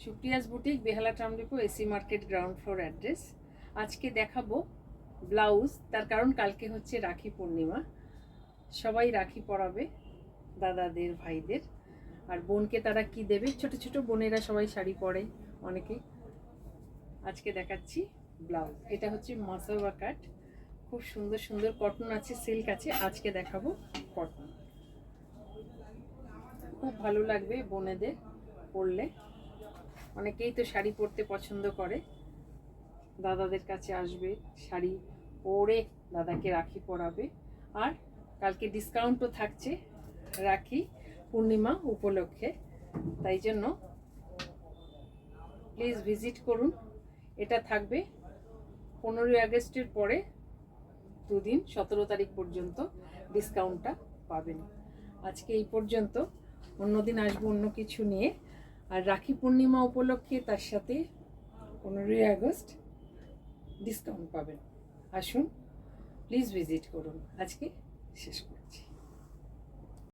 Supriya's boutique, Behala town depot, AC market, ground floor address. আজকে দেখাবো blouse. তার কারণ কালকে হচ্ছে রাখি পূর্ণিমা, সবাই রাখি পরাবে দাদাদের, ভাইদের। আর বোনকে তারা কি দেবে, ছোট ছোট বোনেরা সবাই শাড়ি পরে অনেকে। আজকে দেখাচ্ছি ব্লাউজ। এটা হচ্ছে মাসাওয়া কাট, খুব সুন্দর সুন্দর কটন আছে, সিল্ক আছে। আজকে দেখাবো কটন, খুব ভালো লাগবে বোনেদের পরলে। অনেকেই তো শাড়ি পরতে পছন্দ করে, দাদাদের কাছে আসবে, শাড়ি পরে দাদাকে রাখি পরাবে। আর কালকে ডিসকাউন্টও থাকছে রাখি পূর্ণিমা উপলক্ষে, তাই জন্য প্লিজ ভিজিট করুন। এটা থাকবে 15ই আগস্টের পরে দুদিন, 17 তারিখ পর্যন্ত ডিসকাউন্টটা পাবেন। আজকে এই পর্যন্ত, অন্যদিন আসবো অন্য কিছু নিয়ে। আর রাখি পূর্ণিমা উপলক্ষে তার সাথে 15ই আগস্ট ডিসকাউন্ট পাবেন। আসুন, প্লিজ ভিজিট করুন। আজকে শেষ করছি।